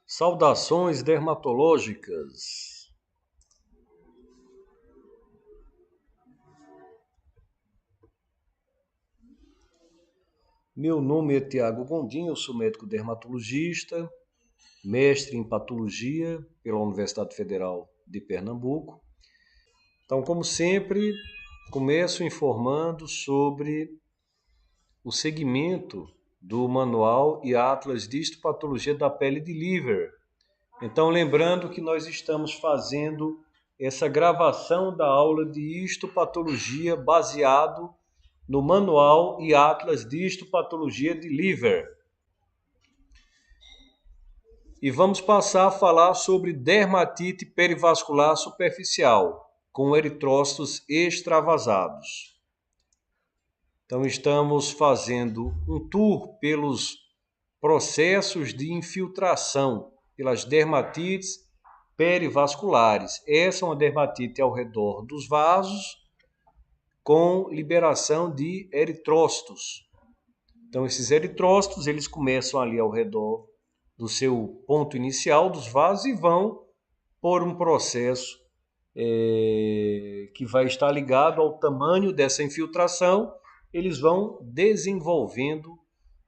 Saudações dermatológicas. Meu nome é Tiago Gondim, eu sou médico dermatologista, mestre em patologia pela Universidade Federal de Pernambuco. Então, como sempre, começo informando sobre o segmento do Manual e Atlas de Histopatologia da Pele de Liver. Então, lembrando que nós estamos fazendo essa gravação da aula de histopatologia baseado no Manual e Atlas de Histopatologia de Liver. E vamos passar a falar sobre dermatite perivascular superficial, com eritrócitos extravasados. Então, estamos fazendo um tour pelos processos de infiltração, pelas dermatites perivasculares. Essa é uma dermatite ao redor dos vasos, com liberação de eritrócitos. Então, esses eritrócitos, eles começam ali ao redor do seu ponto inicial dos vasos e vão por um processo que vai estar ligado ao tamanho dessa infiltração, eles vão desenvolvendo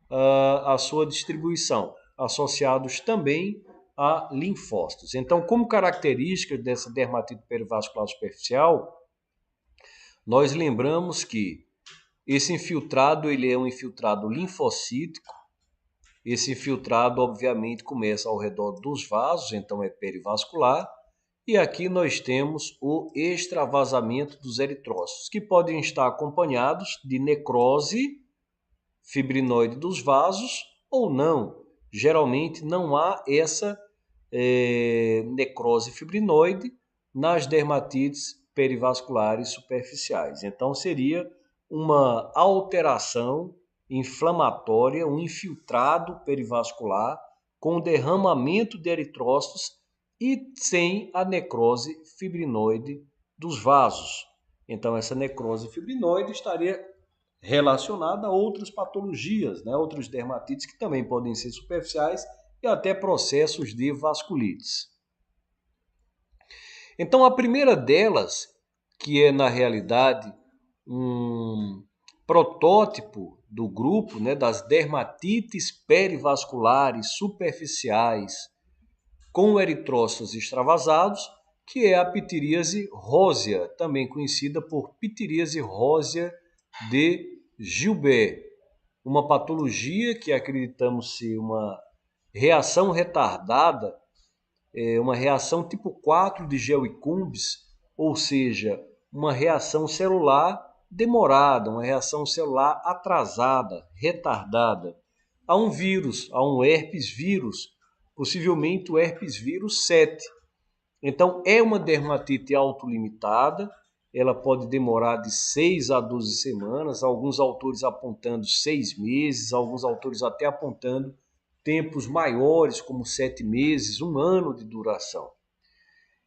a sua distribuição, associados também a linfócitos. Então, como característica dessa dermatite perivascular superficial, nós lembramos que esse infiltrado ele é um infiltrado linfocítico. Esse infiltrado, obviamente, começa ao redor dos vasos, então é perivascular. E aqui nós temos o extravasamento dos eritrócitos, que podem estar acompanhados de necrose fibrinoide dos vasos ou não. Geralmente não há essa necrose fibrinoide nas dermatites perivasculares superficiais. Então seria uma alteração inflamatória, um infiltrado perivascular com derramamento de eritrócitos e sem a necrose fibrinoide dos vasos. Então essa necrose fibrinoide estaria relacionada a outras patologias, outras dermatites que também podem ser superficiais e até processos de vasculites. Então, a primeira delas, que é na realidade um protótipo do grupo das dermatites perivasculares superficiais com eritrócitos extravasados, que é a pitiríase rósea, também conhecida por pitiríase rósea de Gilbert, uma patologia que acreditamos ser uma reação retardada, uma reação tipo 4 de Gell-Cumbres, ou seja, uma reação celular demorada, uma reação celular atrasada, retardada, a um vírus, a um herpes vírus, possivelmente o herpes vírus 7. Então, é uma dermatite autolimitada, ela pode demorar de 6 a 12 semanas, alguns autores apontando 6 meses, alguns autores até apontando tempos maiores, como 7 meses, 1 ano de duração.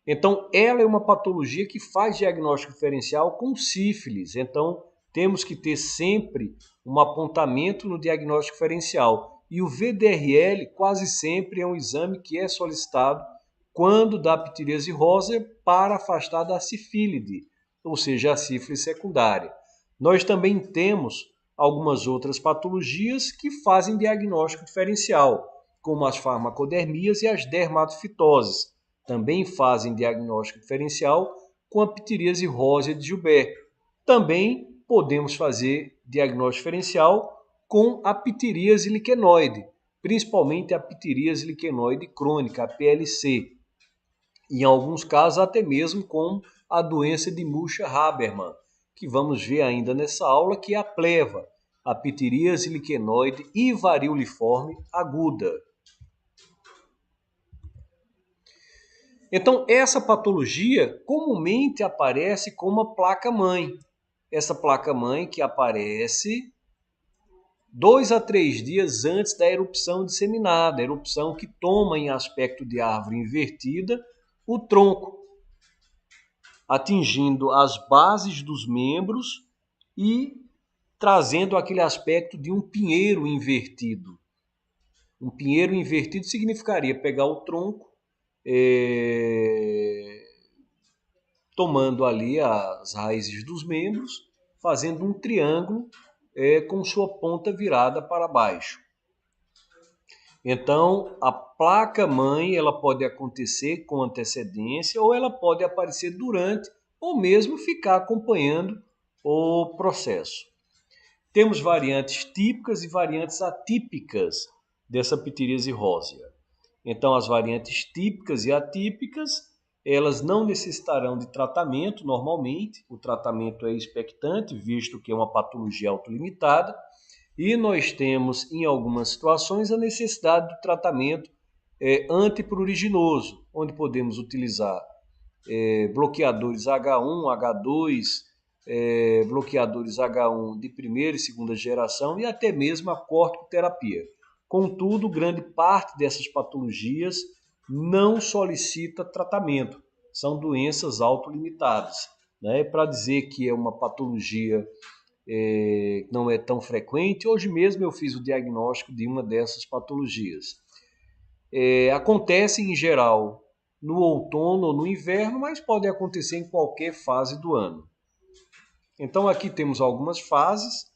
Então, ela é uma patologia que faz diagnóstico diferencial com sífilis. Então, temos que ter sempre um apontamento no diagnóstico diferencial. E o VDRL quase sempre é um exame que é solicitado quando dá pitiríase rósea para afastar da sífilide, ou seja, a sífilis secundária. Nós também temos algumas outras patologias que fazem diagnóstico diferencial, como as farmacodermias e as dermatofitoses. Também fazem diagnóstico diferencial com a pitiríase rósea de Gilbert. Também podemos fazer diagnóstico diferencial com a pitiríase liquenoide, principalmente a pitiríase liquenoide crônica, a PLC. Em alguns casos, até mesmo com a doença de Muscha-Habermann, que vamos ver ainda nessa aula, que é a pleva, a pitiríase liquenoide e varioliforme aguda. Então, essa patologia comumente aparece como uma placa-mãe. Essa placa-mãe que aparece 2 a 3 dias antes da erupção disseminada, a erupção que toma em aspecto de árvore invertida o tronco, atingindo as bases dos membros e trazendo aquele aspecto de um pinheiro invertido. Um pinheiro invertido significaria pegar o tronco, tomando ali as raízes dos membros, fazendo um triângulo com sua ponta virada para baixo. Então, a placa-mãe ela pode acontecer com antecedência ou ela pode aparecer durante ou mesmo ficar acompanhando o processo. Temos variantes típicas e variantes atípicas dessa ptiríase rósea. Então, as variantes típicas e atípicas, elas não necessitarão de tratamento normalmente. O tratamento é expectante, visto que é uma patologia autolimitada. E nós temos, em algumas situações, a necessidade do tratamento antipruriginoso, onde podemos utilizar bloqueadores H1, H2, bloqueadores H1 de primeira e segunda geração e até mesmo a corticoterapia. Contudo, grande parte dessas patologias não solicita tratamento, são doenças autolimitadas. Né? Para dizer que é uma patologia não é tão frequente, hoje mesmo eu fiz o diagnóstico de uma dessas patologias. Acontece em geral no outono ou no inverno, mas pode acontecer em qualquer fase do ano. Então aqui temos algumas fases.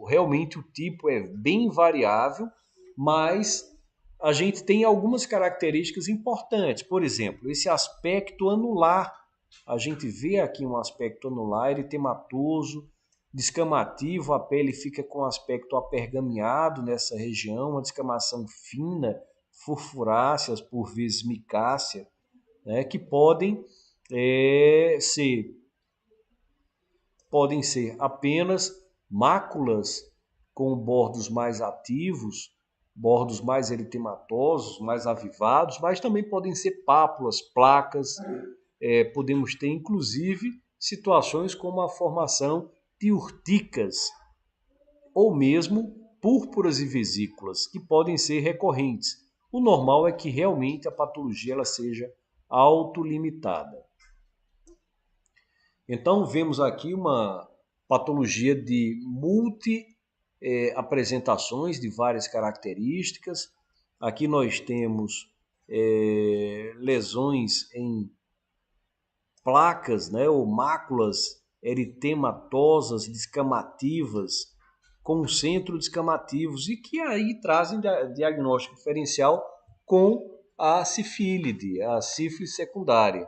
Realmente o tipo é bem variável, mas a gente tem algumas características importantes. Por exemplo, esse aspecto anular. A gente vê aqui um aspecto anular eritematoso, descamativo, a pele fica com aspecto apergameado nessa região, uma descamação fina, furfuráceas, por vezes micácea, né, que podem ser apenas máculas com bordos mais ativos, bordos mais eritematosos, mais avivados, mas também podem ser pápulas, placas. Podemos ter, inclusive, situações como a formação de urticas ou mesmo púrpuras e vesículas, que podem ser recorrentes. O normal é que realmente a patologia ela seja autolimitada. Então, vemos aqui uma patologia de multi-apresentações de várias características. Aqui nós temos lesões em placas, né, ou máculas eritematosas, descamativas, com centro descamativos e que aí trazem diagnóstico diferencial com a sífilide, a sífilis secundária.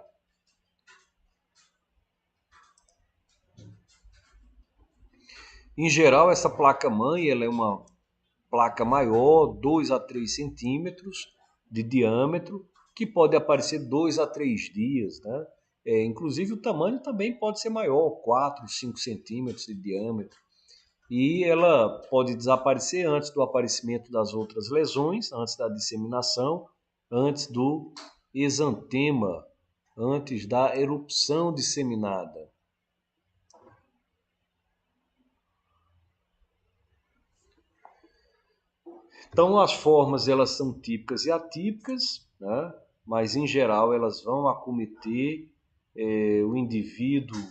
Em geral, essa placa-mãe ela é uma placa maior, 2 a 3 centímetros de diâmetro, que pode aparecer 2 a 3 dias. Né? Inclusive, o tamanho também pode ser maior, 4, 5 centímetros de diâmetro. E ela pode desaparecer antes do aparecimento das outras lesões, antes da disseminação, antes do exantema, antes da erupção disseminada. Então, as formas elas são típicas e atípicas, né? Mas em geral elas vão acometer o indivíduo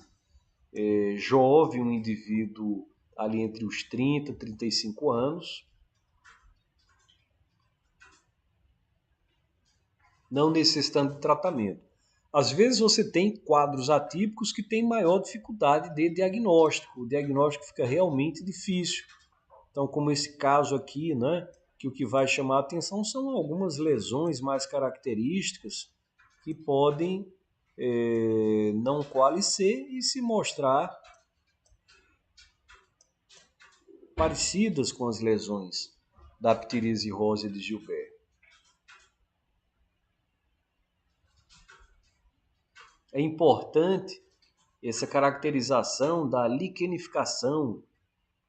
jovem, um indivíduo ali entre os 30 e 35 anos, não necessitando de tratamento. Às vezes você tem quadros atípicos que têm maior dificuldade de diagnóstico, o diagnóstico fica realmente difícil. Então, como esse caso aqui, né, que o que vai chamar a atenção são algumas lesões mais características que podem não coalescer e se mostrar parecidas com as lesões da ptiríase rósea de Gilbert. É importante essa caracterização da liquenificação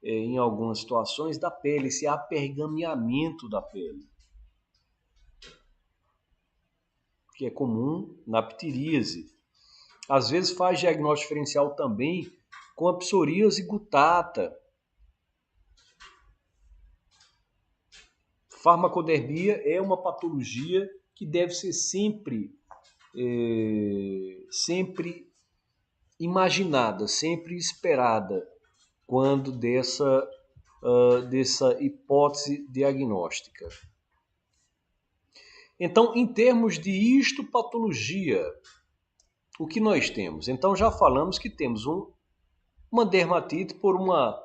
em algumas situações da pele, esse apergameamento da pele, que é comum na ptiríase. Às vezes faz diagnóstico diferencial também com a psoríase gutata. Farmacodermia é uma patologia que deve ser sempre imaginada, sempre esperada quando dessa dessa hipótese diagnóstica. Então, em termos de histopatologia, o que nós temos? Então, já falamos que temos uma dermatite por uma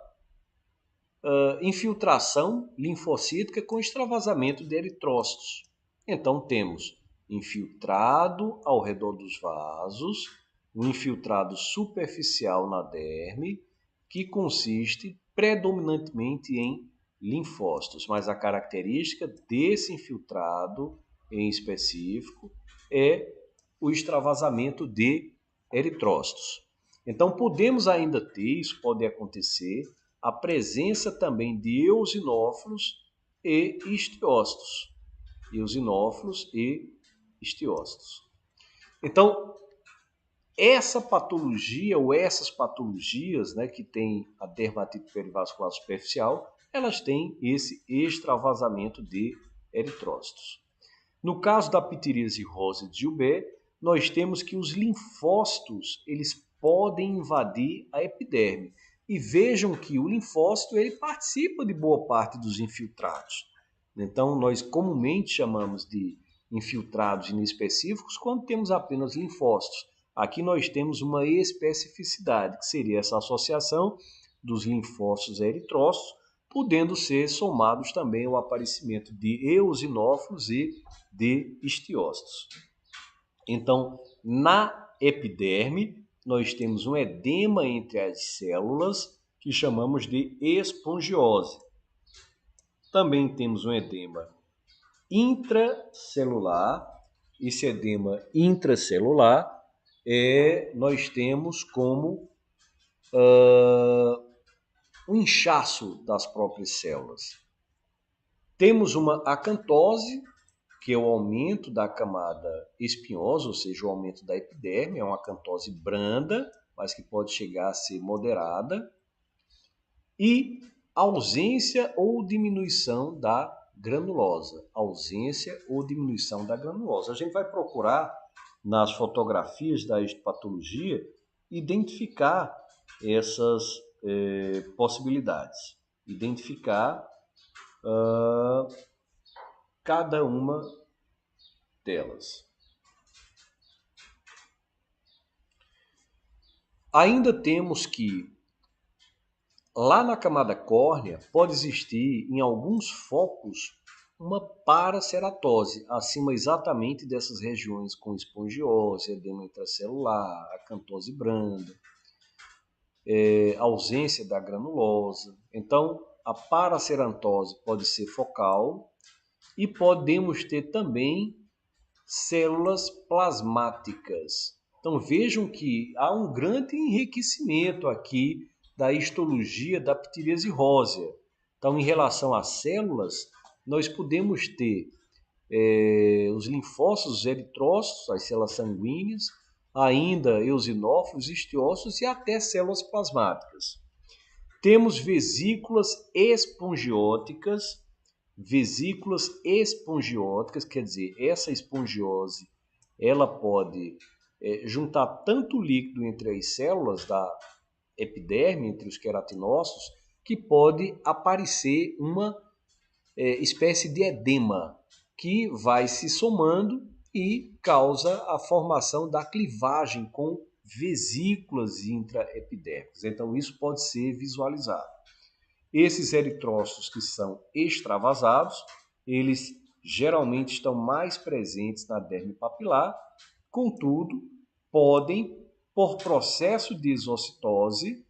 infiltração linfocítica com extravasamento de eritrócitos. Então, temos infiltrado ao redor dos vasos, um infiltrado superficial na derme, que consiste predominantemente em linfócitos, mas a característica desse infiltrado em específico é o extravasamento de eritrócitos. Então, podemos ainda ter, isso pode acontecer, a presença também de eosinófilos e histiócitos. Eosinófilos e histiócitos. Então, essa patologia ou essas patologias, né, que tem a dermatite perivascular superficial, elas têm esse extravasamento de eritrócitos. No caso da pitiríase rosa de Gilbert, nós temos que os linfócitos eles podem invadir a epiderme. E vejam que o linfócito ele participa de boa parte dos infiltrados. Então, nós comumente chamamos de infiltrados inespecíficos quando temos apenas linfócitos. Aqui nós temos uma especificidade, que seria essa associação dos linfócitos a eritrócitos, podendo ser somados também ao aparecimento de eosinófilos e de histiócitos. Então, na epiderme, nós temos um edema entre as células, que chamamos de espongiose. Também temos um edema intracelular. Esse edema intracelular nós temos como um inchaço das próprias células. Temos uma acantose, que é o aumento da camada espinhosa, ou seja, o aumento da epiderme, é uma acantose branda, mas que pode chegar a ser moderada, e ausência ou diminuição da granulosa. Ausência ou diminuição da granulosa. A gente vai procurar, nas fotografias da histopatologia, identificar essas possibilidades. Identificar cada uma delas. Ainda temos que, lá na camada córnea, pode existir, em alguns focos, uma paraceratose, acima exatamente dessas regiões com espongiose, edema intracelular, acantose branda, ausência da granulosa. Então, a paracerantose pode ser focal e podemos ter também células plasmáticas. Então vejam que há um grande enriquecimento aqui da histologia da pitiríase rósea. Então, em relação às células, nós podemos ter os linfócitos, os eritrócitos, as células sanguíneas, ainda eosinófilos, histiócitos e até células plasmáticas. Temos vesículas espongióticas, quer dizer, essa espongiose ela pode juntar tanto líquido entre as células da epiderme, entre os queratinócitos, que pode aparecer uma espécie de edema que vai se somando e causa a formação da clivagem com vesículas intraepidérmicas. Então, isso pode ser visualizado. Esses eritrócitos que são extravasados, eles geralmente estão mais presentes na derme papilar, contudo, podem, por processo de exocitose,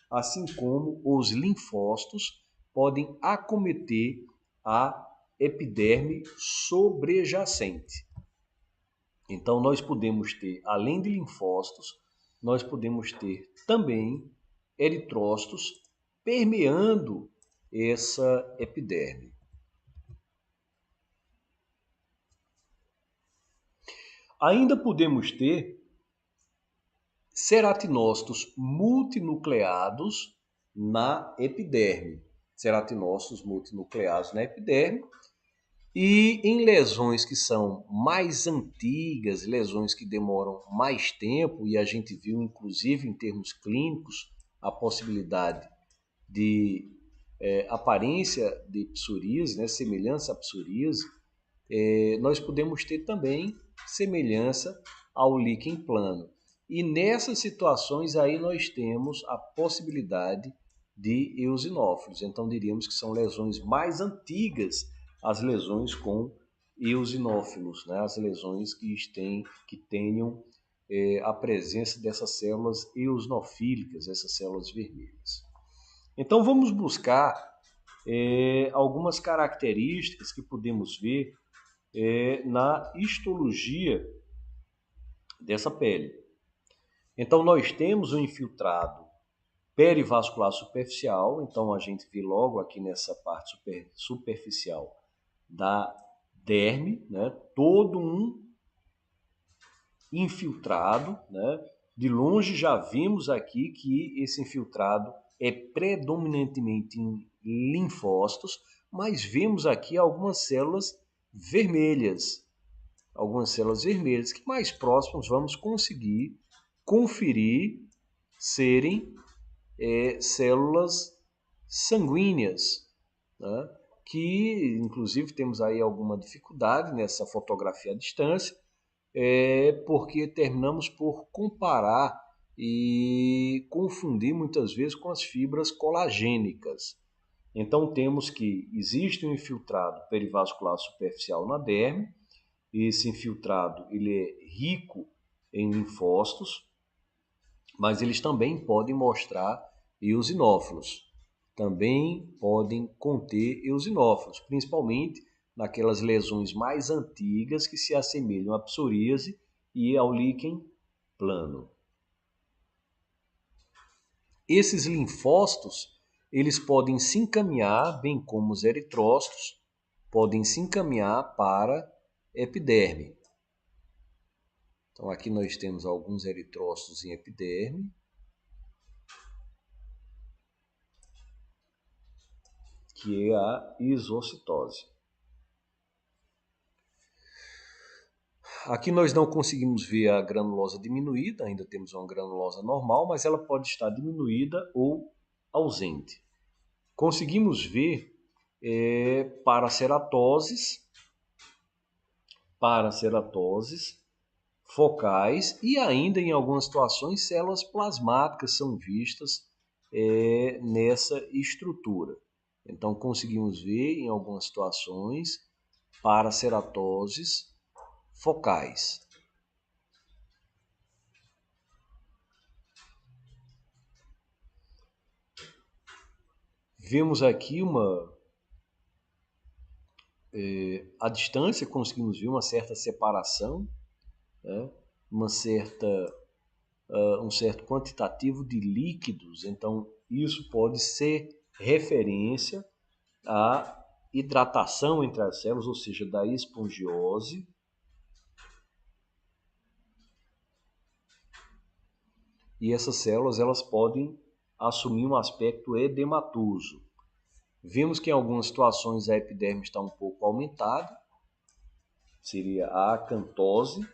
assim como os linfócitos, podem acometer a epiderme sobrejacente. Então, nós podemos ter, além de linfócitos, nós podemos ter também eritrócitos permeando essa epiderme. Ainda podemos ter ceratinócitos multinucleados na epiderme. E em lesões que são mais antigas, lesões que demoram mais tempo, e a gente viu inclusive em termos clínicos a possibilidade de aparência de psoríase, né, semelhança à psoríase, nós podemos ter também semelhança ao líquen plano. E nessas situações aí nós temos a possibilidade de eosinófilos. Então diríamos que são lesões mais antigas as lesões com eosinófilos, né? As lesões que tenham a presença dessas células eosinofílicas, essas células vermelhas. Então vamos buscar algumas características que podemos ver na histologia dessa pele. Então nós temos o infiltrado perivascular superficial, então a gente vê logo aqui nessa parte superficial da derme, né, todo um infiltrado, né? De longe já vimos aqui que esse infiltrado é predominantemente em linfócitos, mas vemos aqui algumas células vermelhas, que mais próximos vamos conseguir conferir serem células sanguíneas, né? Que inclusive temos aí alguma dificuldade nessa fotografia à distância, porque terminamos por comparar e confundir muitas vezes com as fibras colagênicas. Então temos que existe um infiltrado perivascular superficial na derme. Esse infiltrado ele é rico em linfócitos, mas eles também podem mostrar eosinófilos. Também podem conter eosinófilos, principalmente naquelas lesões mais antigas que se assemelham à psoríase e ao líquen plano. Esses linfócitos, eles podem se encaminhar, bem como os eritrócitos, podem se encaminhar para epiderme. Então aqui nós temos alguns eritrócitos em epiderme, que é a isocitose. Aqui nós não conseguimos ver a granulosa diminuída, ainda temos uma granulosa normal, mas ela pode estar diminuída ou ausente. Conseguimos ver paraceratoses focais e ainda em algumas situações células plasmáticas são vistas nessa estrutura. Então conseguimos ver em algumas situações paraceratoses focais. Vemos aqui à distância conseguimos ver uma certa separação, né? Um certo quantitativo de líquidos. Então isso pode ser referência à hidratação entre as células, ou seja, da espongiose. E essas células elas podem assumir um aspecto edematoso. Vimos que em algumas situações a epiderme está um pouco aumentada, seria a acantose.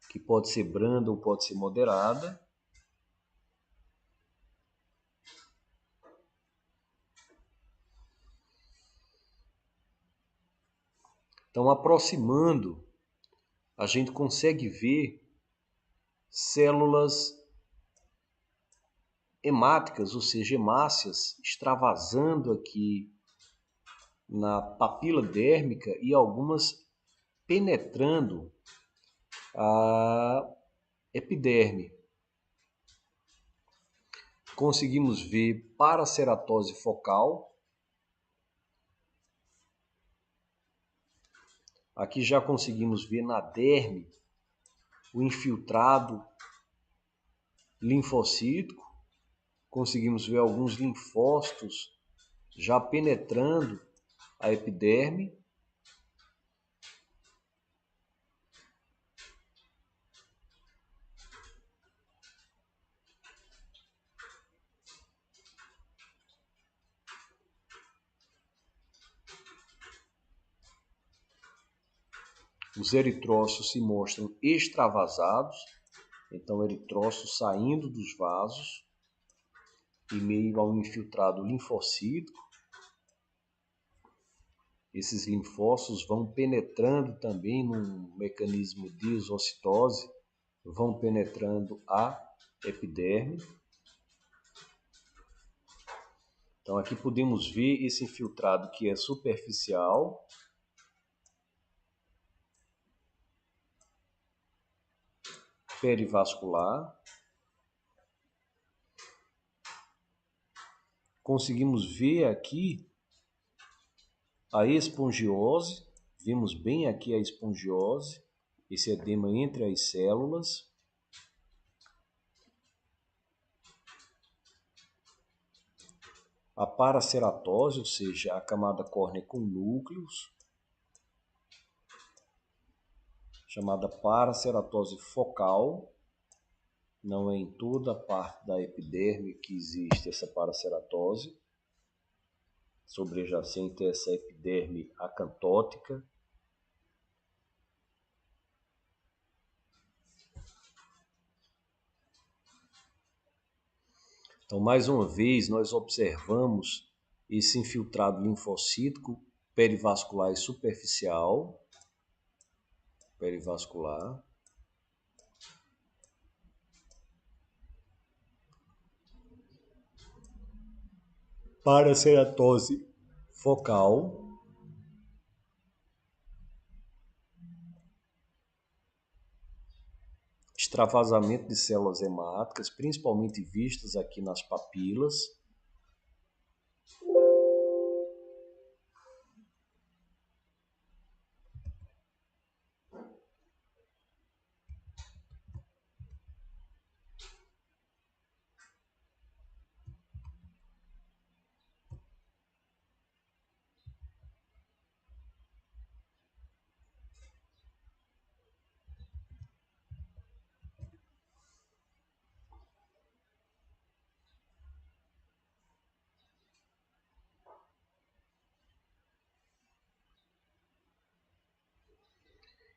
Que pode ser branda ou pode ser moderada. Então, aproximando, a gente consegue ver células hemáticas, ou seja, hemácias, extravasando aqui na papila dérmica e algumas penetrando a epiderme. Conseguimos ver paraceratose focal. Aqui já conseguimos ver na derme o infiltrado linfocítico. Conseguimos ver alguns linfócitos já penetrando a epiderme. Os eritrócitos se mostram extravasados, então eritrócitos saindo dos vasos em meio a um infiltrado linfocítico. Esses linfócitos vão penetrando também num mecanismo de exocitose, vão penetrando a epiderme. Então aqui podemos ver esse infiltrado que é superficial, perivascular. Conseguimos ver aqui a espongiose, vimos bem aqui a espongiose, esse edema entre as células. A paraceratose, ou seja, a camada córnea com núcleos, chamada paraceratose focal. Não é em toda a parte da epiderme que existe essa paraceratose. Sobrejacente a essa epiderme acantótica. Então, mais uma vez, nós observamos esse infiltrado linfocítico perivascular e superficial. Perivascular. Paraceratose focal. Extravasamento de células hemáticas, principalmente vistas aqui nas papilas.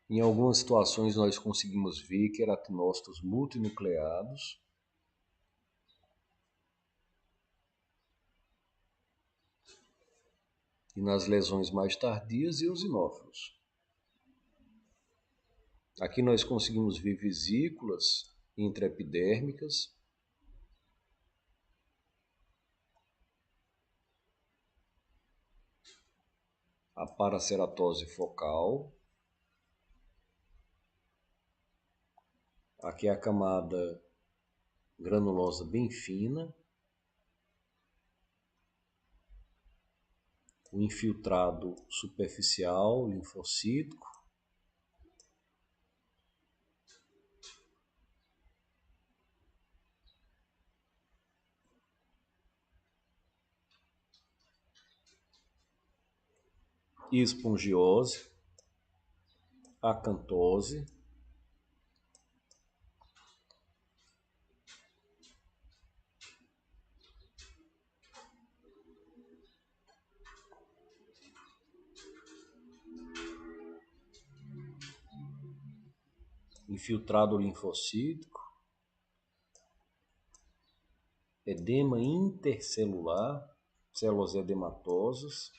Em algumas situações nós conseguimos ver queratinócitos multinucleados. E nas lesões mais tardias, eosinófilos. Aqui nós conseguimos ver vesículas intraepidérmicas. A paraceratose focal. Aqui é a camada granulosa bem fina. O infiltrado superficial, linfocítico. Espongiose. Acantose. Infiltrado linfocítico. Edema intercelular, células edematosas.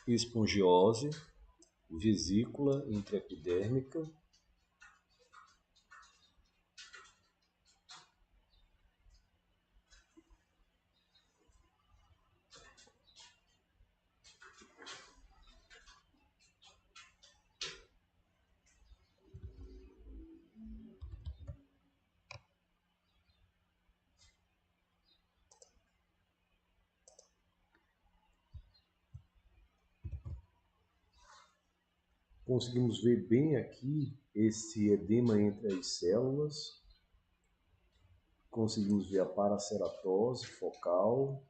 Espongiose, vesícula intraepidérmica. Conseguimos ver bem aqui esse edema entre as células. Conseguimos ver a paraceratose focal.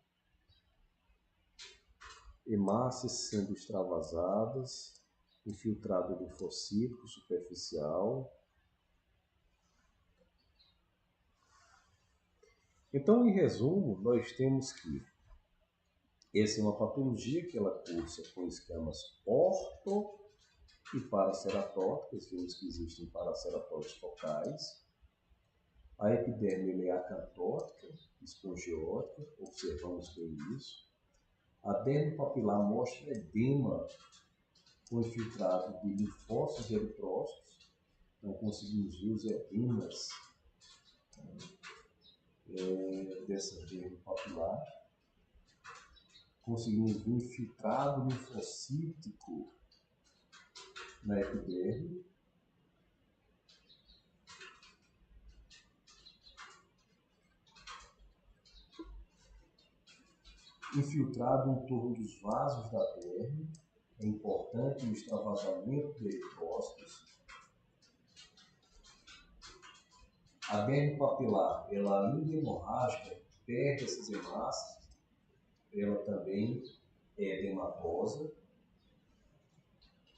Hemácias sendo extravasadas. Infiltrado linfocítico superficial. Então, em resumo, nós temos que essa é uma patologia que ela cursa com escamas orto e paraceratóticas, vemos que existem paraceratóides focais. A epiderme é acantótica, espongiótica, observamos bem isso. A derme papilar mostra edema com infiltrado de linfócitos e eritrócitos. Então conseguimos ver os edemas dessa derme papilar. Conseguimos ver infiltrado linfocítico na epiderme. Infiltrado em torno dos vasos da derme. É importante o extravasamento de eritrócitos. A derme papilar, ela além de hemorrágica, perde essas hemácias, ela também é edematosa.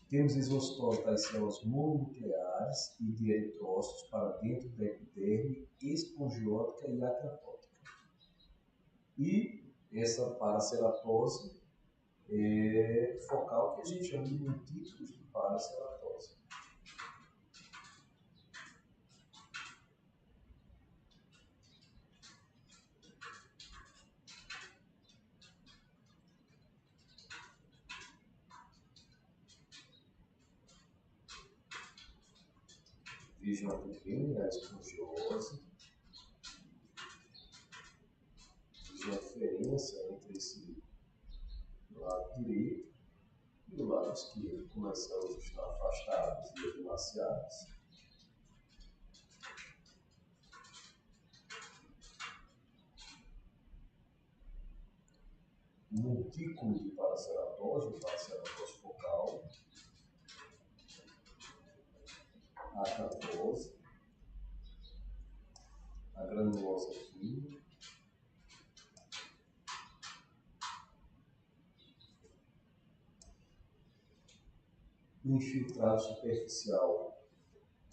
Temos exostose das células mononucleares e de eritrócitos para dentro da epiderme espongiótica e acantótica. E essa paraceratose focal, que a gente chama de montículos de paraceratose. Vejam aqui a espongiose. Vejam a diferença entre esse lado direito e o lado esquerdo, como as células estão afastadas e evidenciadas. Montículo de paraceratose, paraceratose focal, a acantose, a granulosa fina, o infiltrado superficial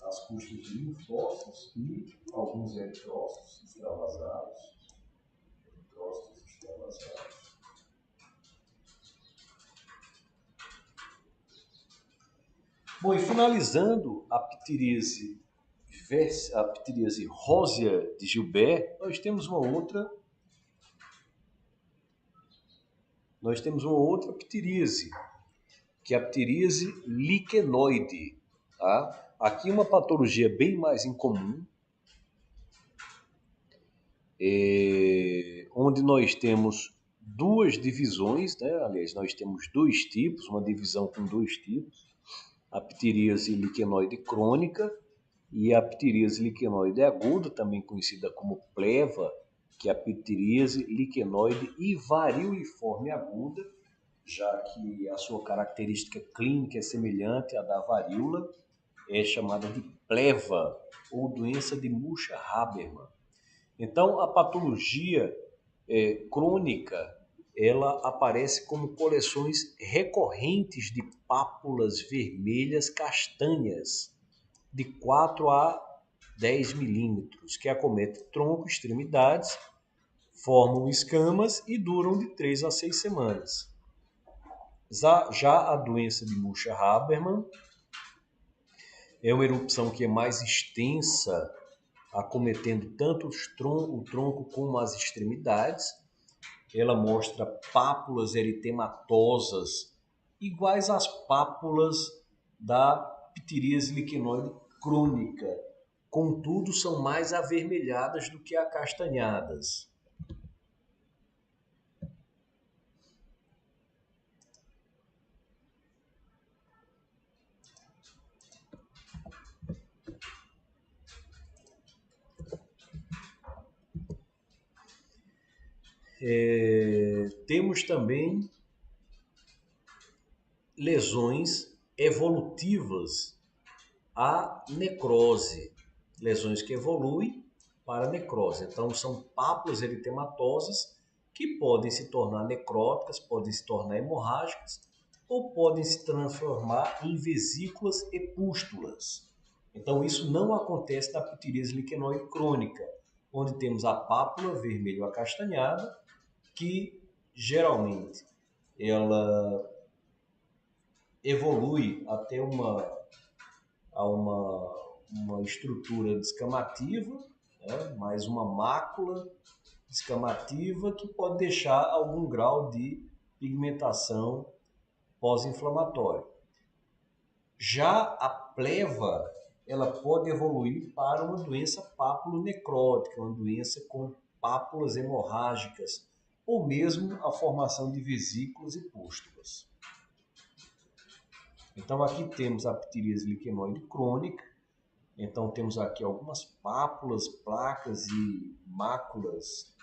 às custas de linfócitos e alguns eritrócitos extravasados. Bom, e finalizando a ptiríase rósea de Gilbert, nós temos uma outra ptiríase, que é a ptiríase liquenoide. Tá? Aqui uma patologia bem mais incomum, onde nós temos duas divisões, né? Aliás, nós temos dois tipos, uma divisão com dois tipos, a ptiríase liquenoide crônica e a ptiríase liquenoide aguda, também conhecida como pleva, que é a ptiríase liquenoide e varioliforme aguda, já que a sua característica clínica é semelhante à da varíola, é chamada de pleva ou doença de Mucha-Habermann. Então, a patologia crônica, ela aparece como coleções recorrentes de pápulas vermelhas castanhas, de 4 a 10 milímetros, que acometem tronco e extremidades, formam escamas e duram de 3 a 6 semanas. Já a doença de Mucha-Habermann é uma erupção que é mais extensa, acometendo tanto o tronco como as extremidades. Ela mostra pápulas eritematosas iguais às pápulas da ptiríase liquenoide crônica, contudo são mais avermelhadas do que acastanhadas. Temos também lesões evolutivas à necrose, lesões que evoluem para necrose. Então, são pápulas eritematosas que podem se tornar necróticas, podem se tornar hemorrágicas ou podem se transformar em vesículas e pústulas. Então, isso não acontece na ptiríase liquenoide crônica. onde temos a pápula vermelho acastanhada, que geralmente ela evolui até uma estrutura descamativa, né? Mais uma mácula descamativa que pode deixar algum grau de pigmentação pós-inflamatória. Já a pleva, ela pode evoluir para uma doença papulonecrótica, uma doença com pápulas hemorrágicas, ou mesmo a formação de vesículas e pústulas. Então aqui temos a ptiríase liquenoide crônica. Então temos aqui algumas pápulas, placas e máculas,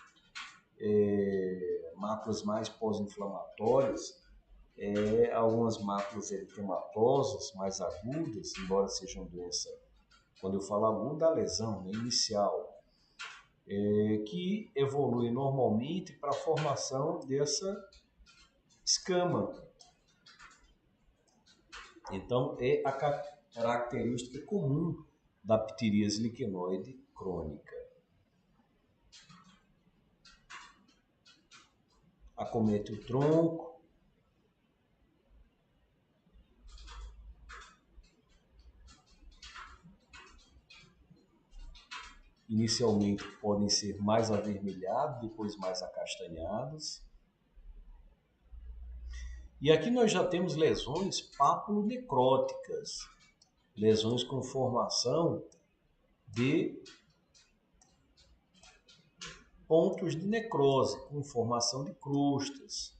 máculas mais pós-inflamatórias, algumas máculas eritematosas mais agudas, embora seja uma doença, quando eu falo aguda, a lesão, né, inicial, que evolui normalmente para a formação dessa escama. Então é a característica comum da ptiríase liquenoide crônica. Acomete o tronco, inicialmente podem ser mais avermelhados, depois mais acastanhados. E aqui nós já temos lesões papulonecróticas, lesões com formação de pontos de necrose, com formação de crostas.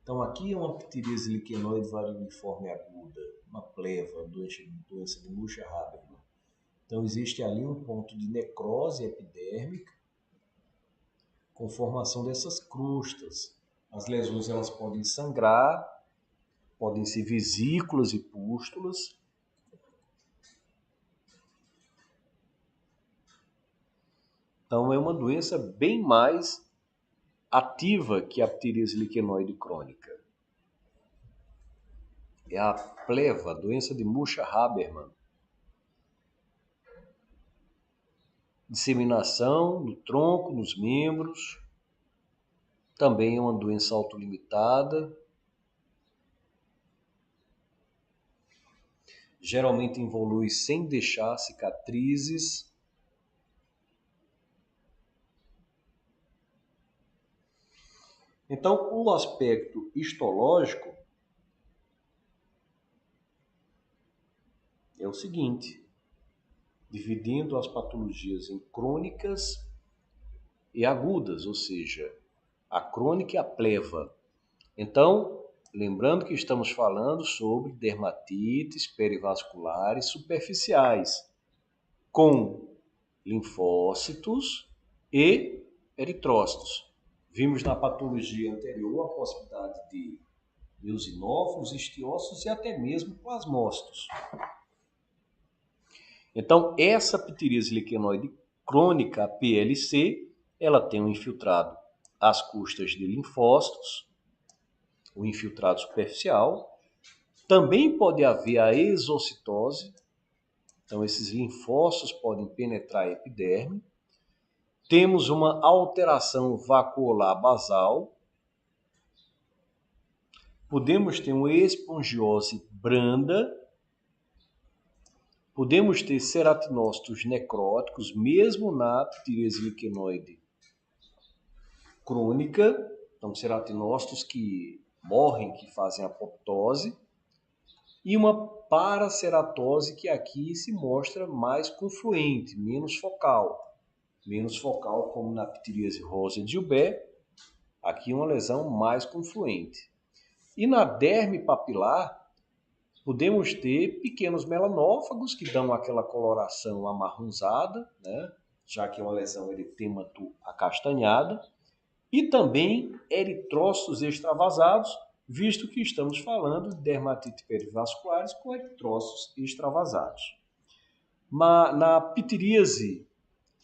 Então aqui é uma ptiríase liquenoide varioliforme aguda, uma pleva, doença de Muscha-Habermann. Então existe ali um ponto de necrose epidérmica com formação dessas crostas. As lesões elas podem sangrar, podem ser vesículas e pústulas. Então é uma doença bem mais ativa que a ptiríase liquenoide crônica. É a pleva, doença de Muscha-Habermann. Disseminação no tronco, nos membros. Também é uma doença autolimitada. Geralmente evolui sem deixar cicatrizes. Então, o aspecto histológico é o seguinte, dividindo as patologias em crônicas e agudas, ou seja, a crônica e a pleva. Então, lembrando que estamos falando sobre dermatites perivasculares superficiais, com linfócitos e eritrócitos. Vimos na patologia anterior a possibilidade de eosinófilos, histiócitos e até mesmo plasmócitos. Então, essa ptiríase liquenoide crônica, a PLC, ela tem um infiltrado às custas de linfócitos, o infiltrado superficial. Também pode haver a exocitose, então esses linfócitos podem penetrar a epiderme. Temos uma alteração vacuolar basal. Podemos ter uma espongiose branda. Podemos ter ceratinócitos necróticos, mesmo na ptiríase liquenoide crônica. Então, ceratinócitos que morrem, que fazem apoptose. E uma paraceratose que aqui se mostra mais confluente, menos focal. Menos focal como na ptiríase rosa de Gilbert. Aqui uma lesão mais confluente. E na derme papilar, podemos ter pequenos melanófagos que dão aquela coloração amarronzada, né? Já que é uma lesão eritêmato acastanhada. E também eritrócitos extravasados, visto que estamos falando de dermatite perivasculares com eritrócitos extravasados. Na ptiríase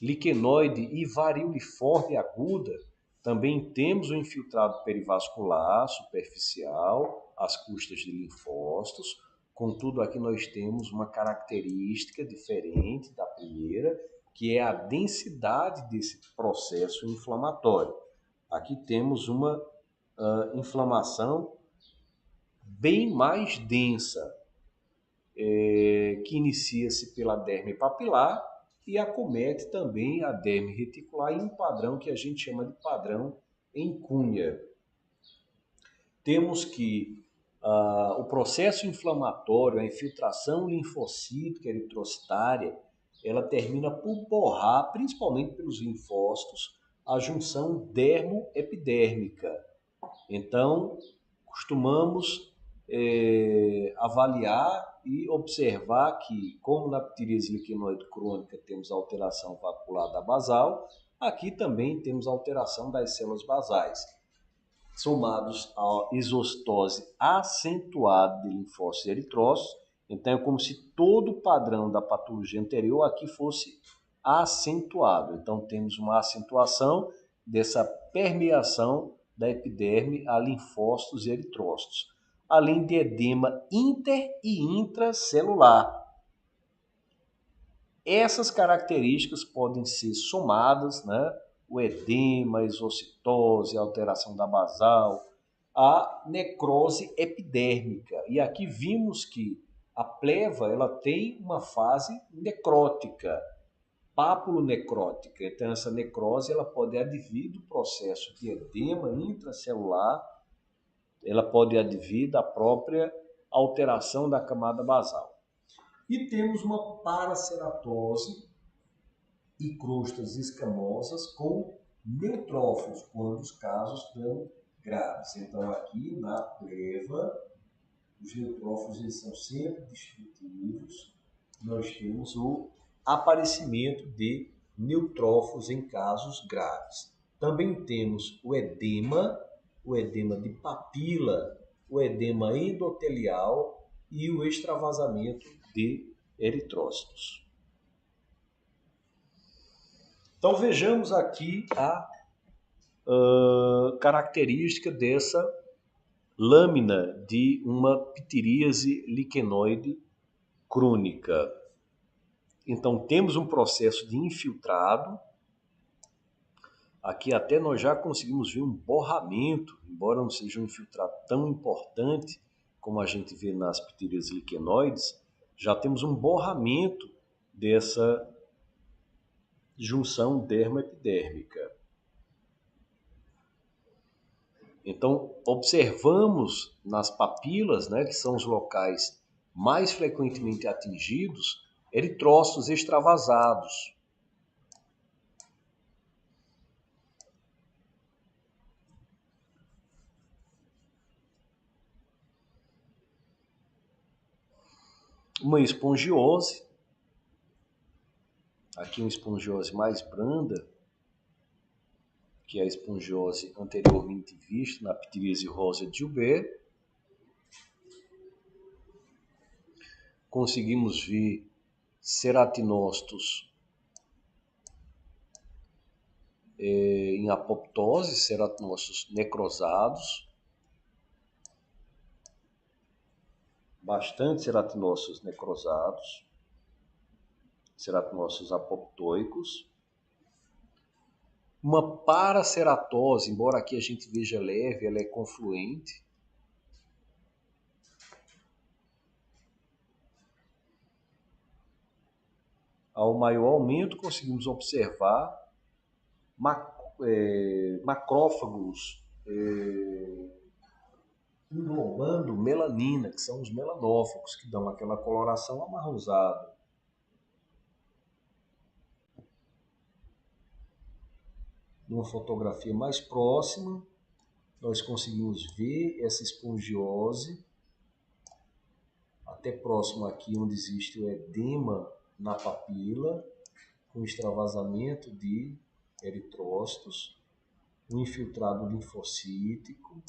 liquenoide e varioliforme aguda, também temos o infiltrado perivascular superficial, às custas de linfócitos. Contudo, aqui nós temos uma característica diferente da primeira. que é a densidade desse processo inflamatório. Aqui temos uma inflamação bem mais densa, que inicia-se pela derme papilar e acomete também a derme reticular em um padrão que a gente chama de padrão em Cunha. Temos que o processo inflamatório, a infiltração linfocítica eritrocitária, ela termina por borrar, principalmente pelos linfócitos, a junção dermoepidérmica. Então, costumamos avaliar e observar que, como na ptiríase liquenoide crônica temos alteração vascular da basal, aqui também temos alteração das células basais, somados à exostose acentuada de linfócitos e eritrócitos. Então, é como se todo o padrão da patologia anterior aqui fosse acentuado. Então, temos uma acentuação dessa permeação da epiderme a linfócitos e eritrócitos, além de edema inter e intracelular. Essas características podem ser somadas, né? O edema, a exocitose, a alteração da basal, a necrose epidérmica. E aqui vimos que a pleva ela tem uma fase necrótica, papulonecrótica. Então, essa necrose ela pode advir do processo de edema intracelular, ela pode advir da própria alteração da camada basal. E temos uma paraceratose e crostas escamosas com neutrófilos, quando os casos estão graves. Então, aqui na pleva, os neutrófilos eles são sempre destrutivos. Nós temos o aparecimento de neutrófilos em casos graves. Também temos o edema de papila, o edema endotelial e o extravasamento de eritrócitos. Então vejamos aqui a característica dessa lâmina de uma ptiríase liquenoide crônica. Então temos um processo de infiltrado. Aqui até nós já conseguimos ver um borramento, embora não seja um infiltrado tão importante como a gente vê nas ptiríases liquenoides, já temos um borramento dessa junção dermoepidérmica. Então, observamos nas papilas, né, que são os locais mais frequentemente atingidos, eritrócitos extravasados. Uma espongiose, aqui uma espongiose mais branda, que é a espongiose anteriormente vista na ptiríase rosea de Joubert. Conseguimos ver ceratinócitos em apoptose, ceratinócitos necrosados, bastante ceratinócitos necrosados, ceratinócitos apoptóicos. Uma paraceratose, embora aqui a gente veja leve, ela é confluente. Ao maior aumento, conseguimos observar macrófagos englobando melanina, que são os melanófagos, que dão aquela coloração amarronzada. Numa fotografia mais próxima, nós conseguimos ver essa espongiose, até próximo aqui onde existe o edema na papila, com extravasamento de eritrócitos, um infiltrado linfocítico.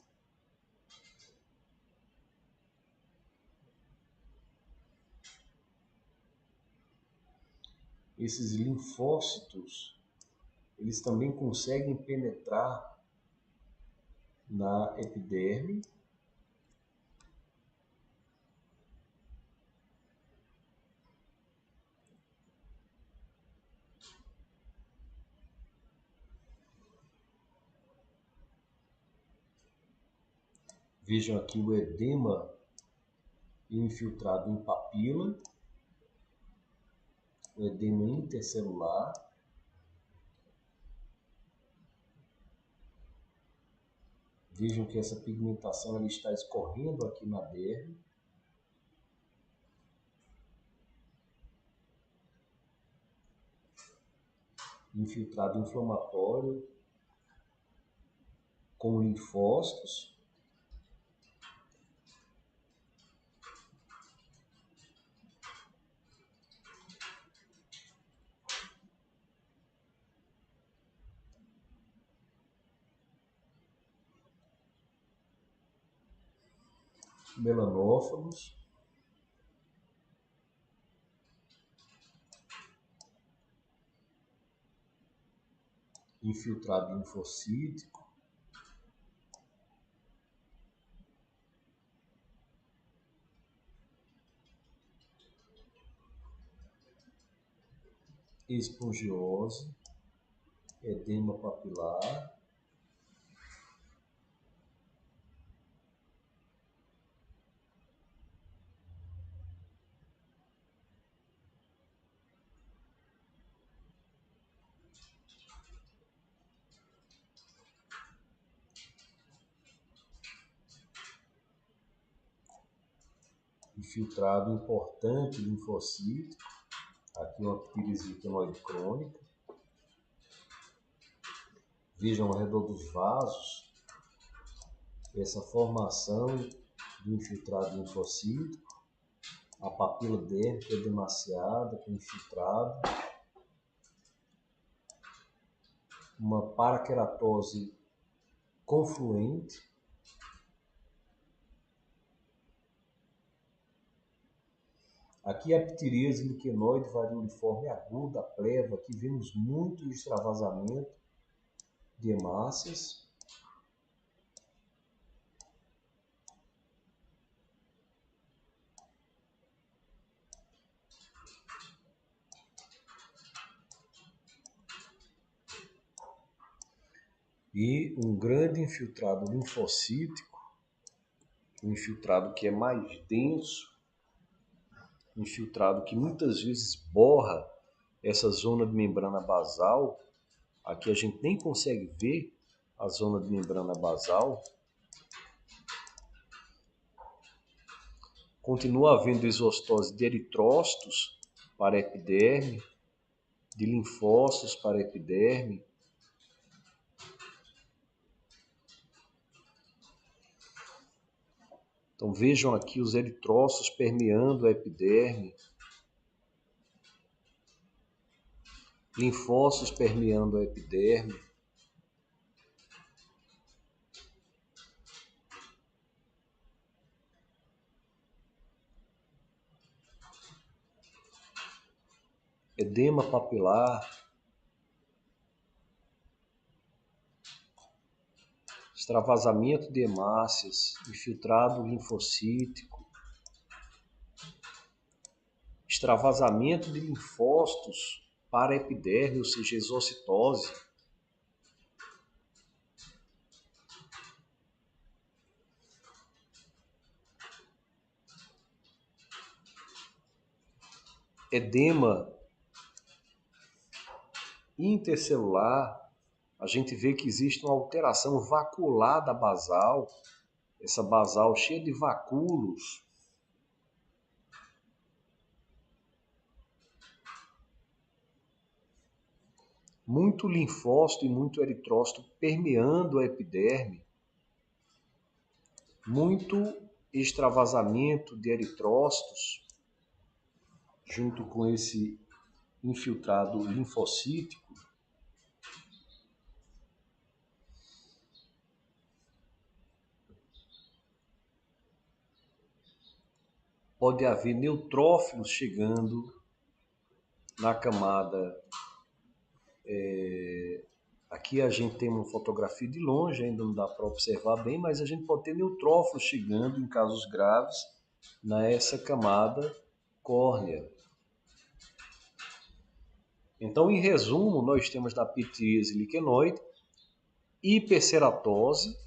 Esses linfócitos, eles também conseguem penetrar na epiderme Vejam aqui o edema infiltrado em papila, o edema intercelular. Vejam que essa pigmentação ela está escorrendo aqui na derme. Infiltrado inflamatório com linfócitos. Melanófagos. Infiltrado linfocítico. Espongiose. Edema papilar. Infiltrado importante linfocítico. Aqui uma ptírise liquenoide crônica. Vejam ao redor dos vasos essa formação do infiltrado linfocítico. A papila dérmica edemaciada com infiltrado. Uma paraqueratose confluente. Aqui a ptiríase liquenoide varioliforme aguda, a pleva. Aqui vemos muito extravasamento de hemácias. E um grande infiltrado linfocítico, um infiltrado que é mais denso, um infiltrado que muitas vezes borra essa zona de membrana basal. Aqui a gente nem consegue ver a zona de membrana basal. Continua havendo exostose de eritrócitos para a epiderme, de linfócitos para a epiderme. Então vejam aqui os eritrócitos permeando a epiderme, linfócitos permeando a epiderme. Edema papilar, extravasamento de hemácias, infiltrado linfocítico, extravasamento de linfócitos para a epiderme, ou seja, exocitose. Edema intercelular, a gente vê que existe uma alteração vacular da basal, essa basal cheia de vacúolos. Muito linfócito e muito eritrócito permeando a epiderme. Muito extravasamento de eritrócitos junto com esse infiltrado linfocítico. Pode haver neutrófilos chegando na camada. Aqui a gente tem uma fotografia de longe, ainda não dá para observar bem, mas a gente pode ter neutrófilos chegando em casos graves nessa camada córnea. Então, em resumo, nós temos da ptírise liquenoide hiperceratose,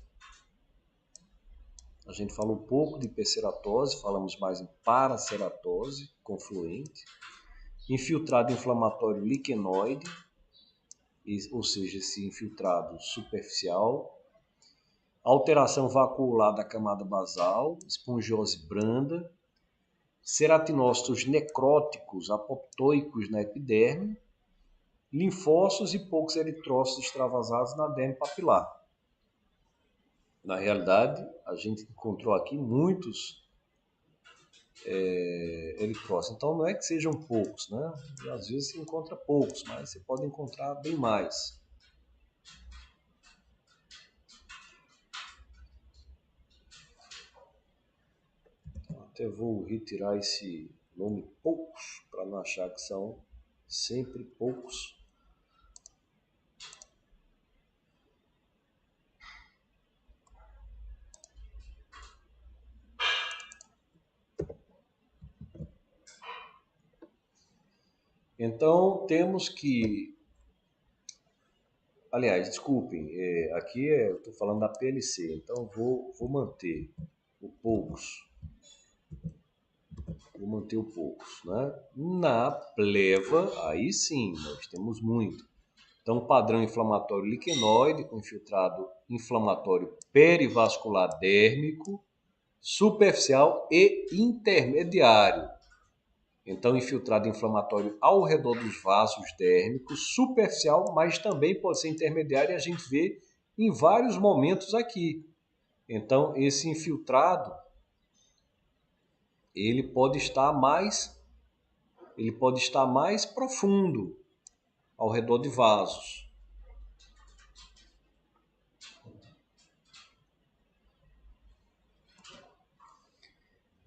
A gente falou pouco de hiperceratose, falamos mais em paraceratose confluente. Infiltrado inflamatório liquenoide, ou seja, esse infiltrado superficial. Alteração vacuolar da camada basal, espongiose branda. Ceratinócitos necróticos apoptóicos na epiderme. Linfócitos e poucos eritrócitos extravasados na derme papilar. Na realidade, a gente encontrou aqui muitos eritrócitos. Então, não é que sejam poucos, né? E, às vezes você encontra poucos, mas você pode encontrar bem mais. Até vou retirar esse nome poucos, para não achar que são sempre poucos. Então, temos que... Aliás, desculpem, aqui eu estou falando da PLC, então vou manter o poucos. Vou manter o poucos, né? Na pleva, aí sim, nós temos muito. Então, padrão inflamatório liquenoide com infiltrado inflamatório perivascular dérmico, superficial e intermediário. Então, infiltrado inflamatório ao redor dos vasos dérmicos, superficial, mas também pode ser intermediário, e a gente vê em vários momentos aqui. Então, esse infiltrado, ele pode estar mais profundo ao redor de vasos.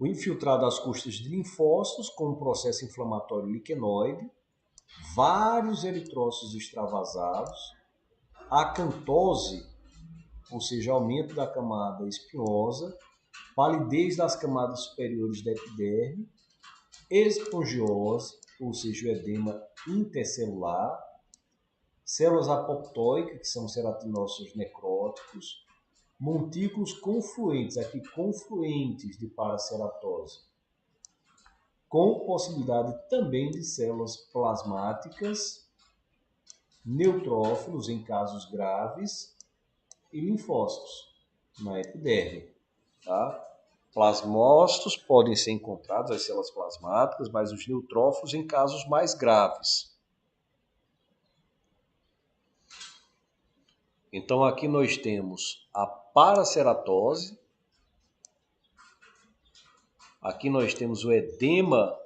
O infiltrado às custas de linfócitos com um processo inflamatório liquenoide, vários eritrócitos extravasados, acantose, ou seja, aumento da camada espinhosa, palidez das camadas superiores da epiderme, espongiose, ou seja, o edema intercelular, células apoptóicas, que são ceratinócitos necróticos, montículos confluentes, aqui confluentes de paraceratose, com possibilidade também de células plasmáticas, neutrófilos em casos graves e linfócitos na epiderme. Tá? Plasmócitos podem ser encontrados, as células plasmáticas, mas os neutrófilos em casos mais graves. Então aqui nós temos a paraceratose, aqui nós temos o edema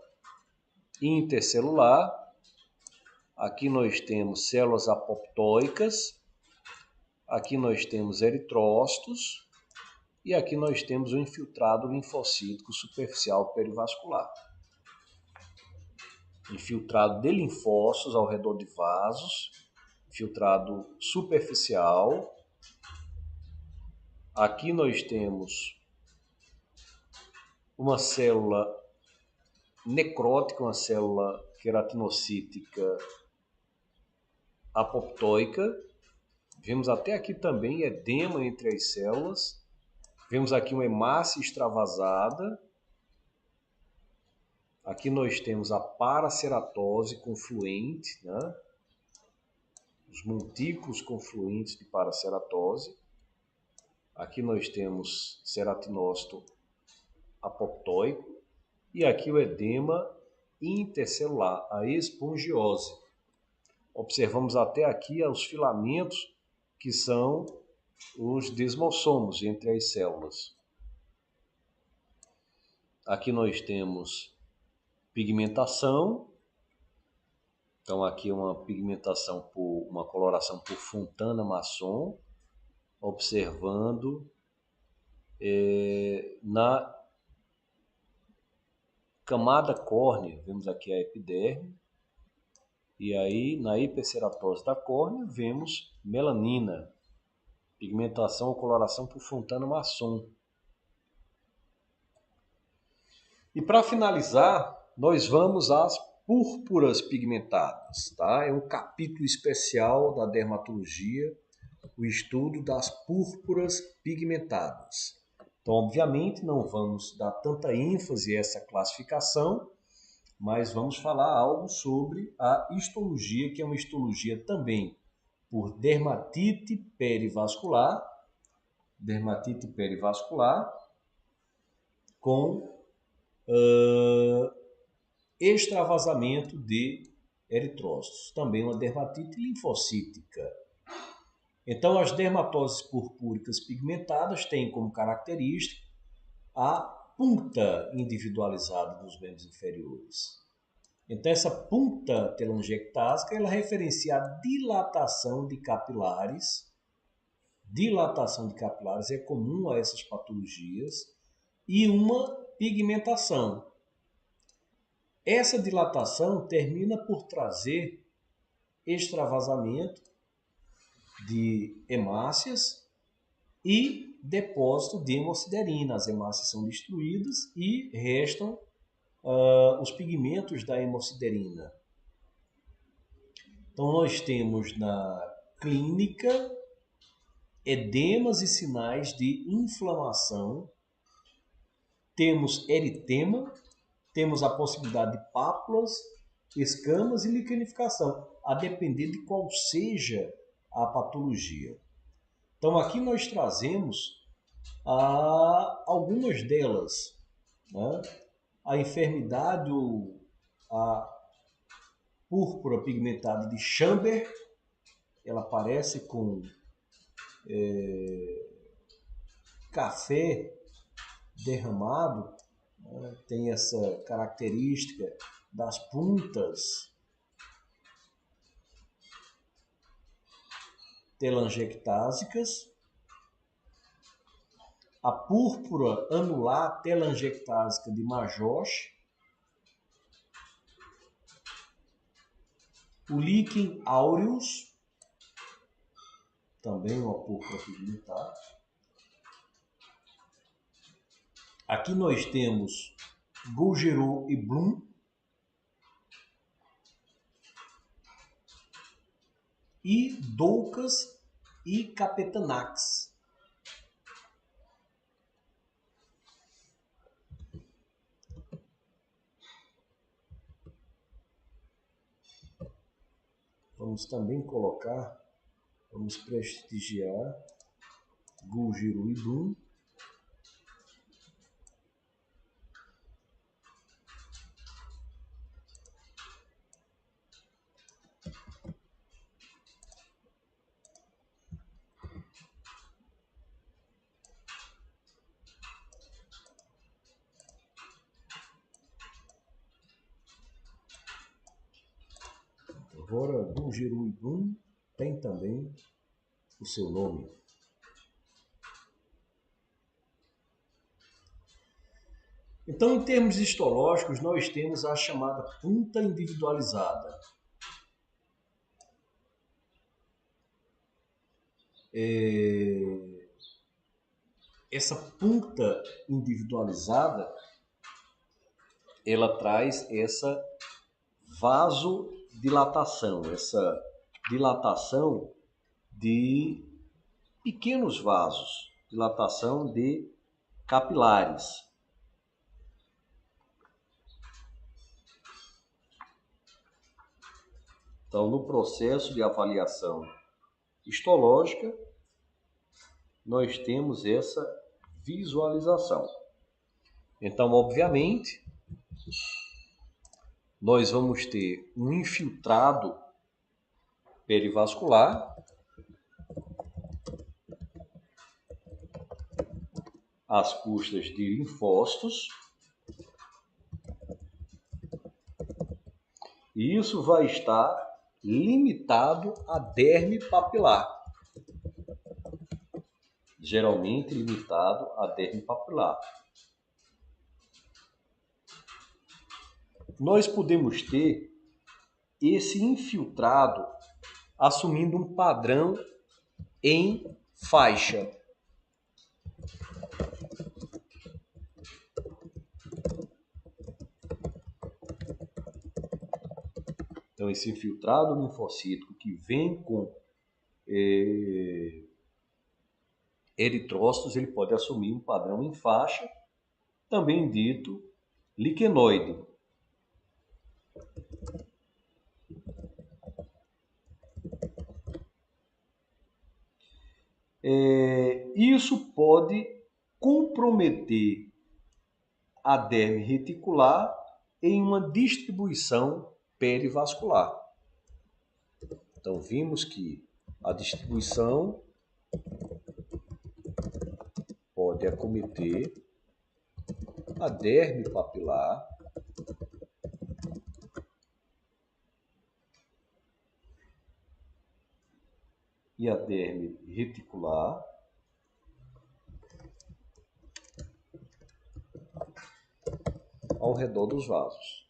intercelular, aqui nós temos células apoptóicas, aqui nós temos eritrócitos e aqui nós temos o infiltrado linfocítico superficial perivascular. Infiltrado de linfócitos ao redor de vasos, infiltrado superficial. Aqui nós temos uma célula necrótica, uma célula queratinocítica apoptóica. Vemos até aqui também edema entre as células. Vemos aqui uma hemácia extravasada. Aqui nós temos a paraceratose confluente, né? Os montículos confluentes de paraceratose. Aqui nós temos ceratinócito apoptóico. E aqui o edema intercelular, a espongiose. Observamos até aqui os filamentos que são os desmossomos entre as células. Aqui nós temos pigmentação. Então aqui uma pigmentação por uma coloração por Fontana-Masson, observando na camada córnea, vemos aqui a epiderme, e aí na hiperceratose da córnea vemos melanina, pigmentação ou coloração por Fontana-Masson. E para finalizar, nós vamos às púrpuras pigmentadas, tá? É um capítulo especial da dermatologia, o estudo das púrpuras pigmentadas. Então, obviamente, não vamos dar tanta ênfase a essa classificação, mas vamos falar algo sobre a histologia, que é uma histologia também por dermatite perivascular com extravasamento de eritrócitos, também uma dermatite linfocítica. Então, as dermatoses purpúricas pigmentadas têm como característica a punta individualizada dos membros inferiores. Então, essa punta telangiectásica, ela referencia a dilatação de capilares. Dilatação de capilares é comum a essas patologias e uma pigmentação. Essa dilatação termina por trazer extravasamento de hemácias e depósito de hemosiderina. As hemácias são destruídas e restam os pigmentos da hemosiderina. Então, nós temos na clínica edemas e sinais de inflamação, temos eritema, temos a possibilidade de pápulas, escamas e liquenificação, a depender de qual seja a patologia. Então, aqui nós trazemos algumas delas, né? A enfermidade ou a púrpura pigmentada de Chamber, ela aparece com café derramado, né? Tem essa característica das puntas telangiectásicas. A púrpura anular telangiectásica de Majoch, o líquen aureus, também uma púrpura pigmentada. Aqui nós temos Bouguereau e Blum, e Doukas e Capetanax. Vamos também colocar, vamos prestigiar Bouguereau e Blum. Agora, Bouguereau e Blum tem também o seu nome. Então, em termos histológicos, nós temos a chamada punta individualizada. Essa punta individualizada, ela traz essa vasodilatação, essa dilatação de pequenos vasos, dilatação de capilares. Então, no processo de avaliação histológica, nós temos essa visualização. Então, obviamente, nós vamos ter um infiltrado perivascular, às custas de linfócitos, e isso vai estar limitado à derme papilar. Geralmente limitado à derme papilar. Nós podemos ter esse infiltrado assumindo um padrão em faixa. Então, esse infiltrado linfocítico que vem com eritrócitos ele pode assumir um padrão em faixa, também dito liquenoide. Isso pode comprometer a derme reticular em uma distribuição perivascular. Então, vimos que a distribuição pode acometer a derme papilar e a derme reticular ao redor dos vasos.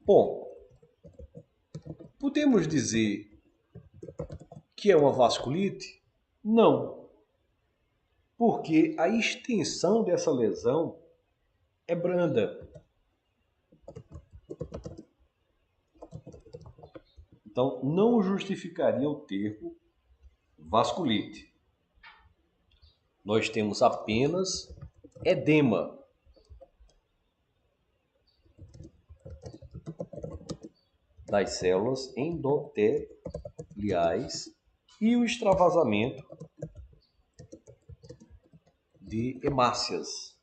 Bom, podemos dizer que é uma vasculite? Não, porque a extensão dessa lesão é branda. Então, não justificaria o termo vasculite. Nós temos apenas edema. Das células endoteliais e o extravasamento de hemácias.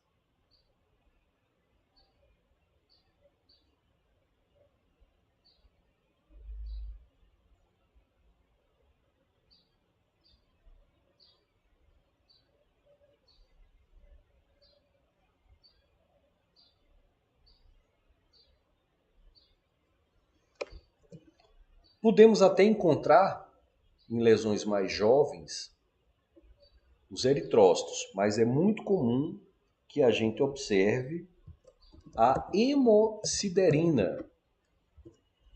Podemos até encontrar em lesões mais jovens os eritrócitos, mas é muito comum que a gente observe a hemosiderina,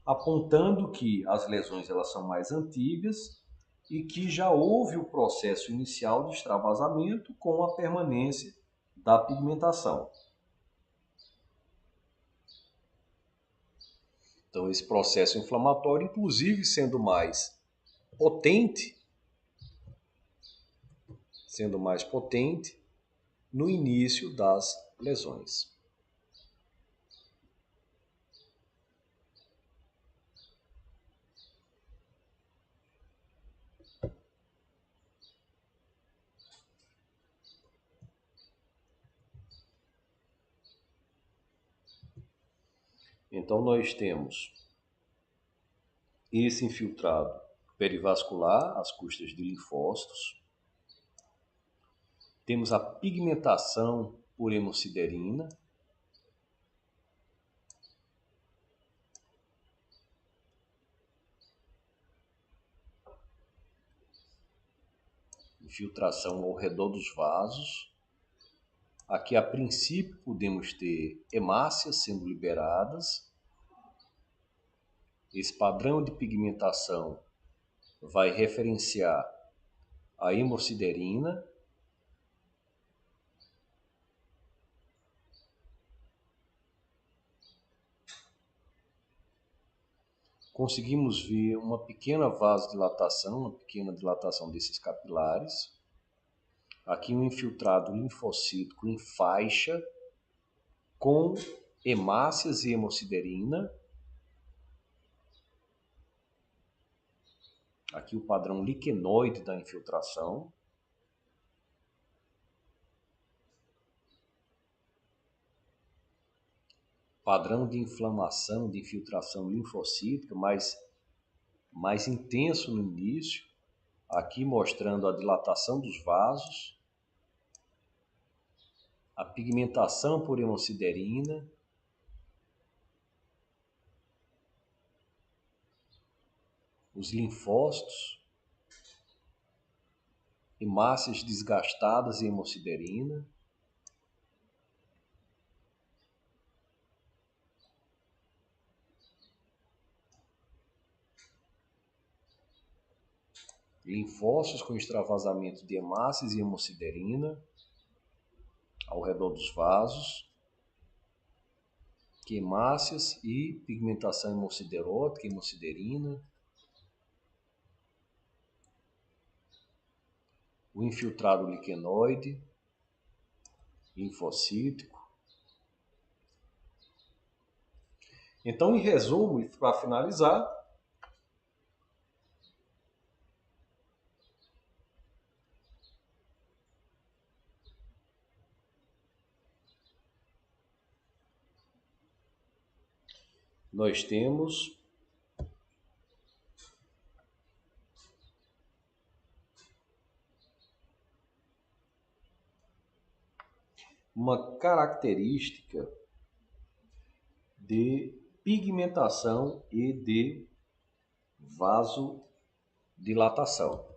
apontando que as lesões elas são mais antigas e que já houve o processo inicial de extravasamento com a permanência da pigmentação. Então, esse processo inflamatório, inclusive sendo mais potente no início das lesões. Então, nós temos esse infiltrado perivascular às custas de linfócitos. Temos a pigmentação por hemosiderina. Infiltração ao redor dos vasos. Aqui, a princípio, podemos ter hemácias sendo liberadas. Esse padrão de pigmentação vai referenciar a hemosiderina. Conseguimos ver uma pequena vasodilatação, uma pequena dilatação desses capilares. Aqui um infiltrado linfocítico em faixa com hemácias e hemosiderina. Aqui o padrão liquenoide da infiltração. Padrão de inflamação, de infiltração linfocítica, mais intenso no início. Aqui mostrando a dilatação dos vasos. A pigmentação por hemosiderina. Os linfócitos. Hemácias desgastadas em hemosiderina. linfócitos com extravasamento de hemácias e hemosiderina ao redor dos vasos, que hemácias e pigmentação hemosiderótica, hemosiderina, o infiltrado liquenoide, linfocítico. Então, em resumo, e para finalizar, nós temos uma característica de pigmentação e de vasodilatação.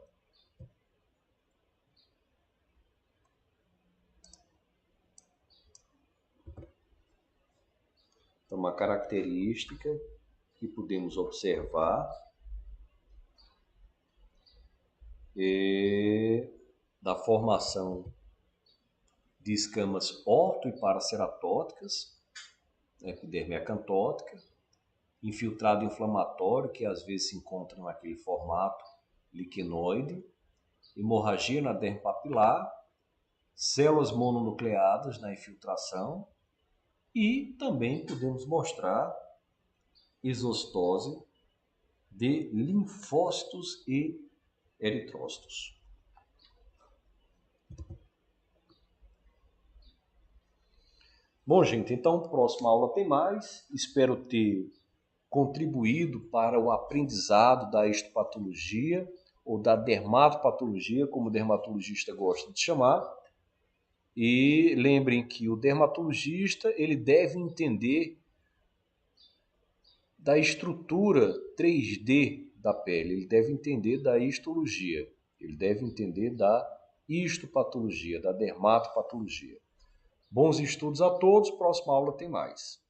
Então, uma característica que podemos observar é da formação de escamas orto e paraceratóticas, epiderme acantótica, infiltrado inflamatório, que às vezes se encontra naquele formato liquenoide, hemorragia na derme papilar, células mononucleadas na infiltração e também podemos mostrar exostose de linfócitos e eritrócitos. Bom, gente, então próxima aula tem mais. Espero ter contribuído para o aprendizado da histopatologia ou da dermatopatologia, como o dermatologista gosta de chamar. E lembrem que o dermatologista ele deve entender da estrutura 3D da pele, ele deve entender da histologia, ele deve entender da histopatologia, da dermatopatologia. Bons estudos a todos, próxima aula tem mais.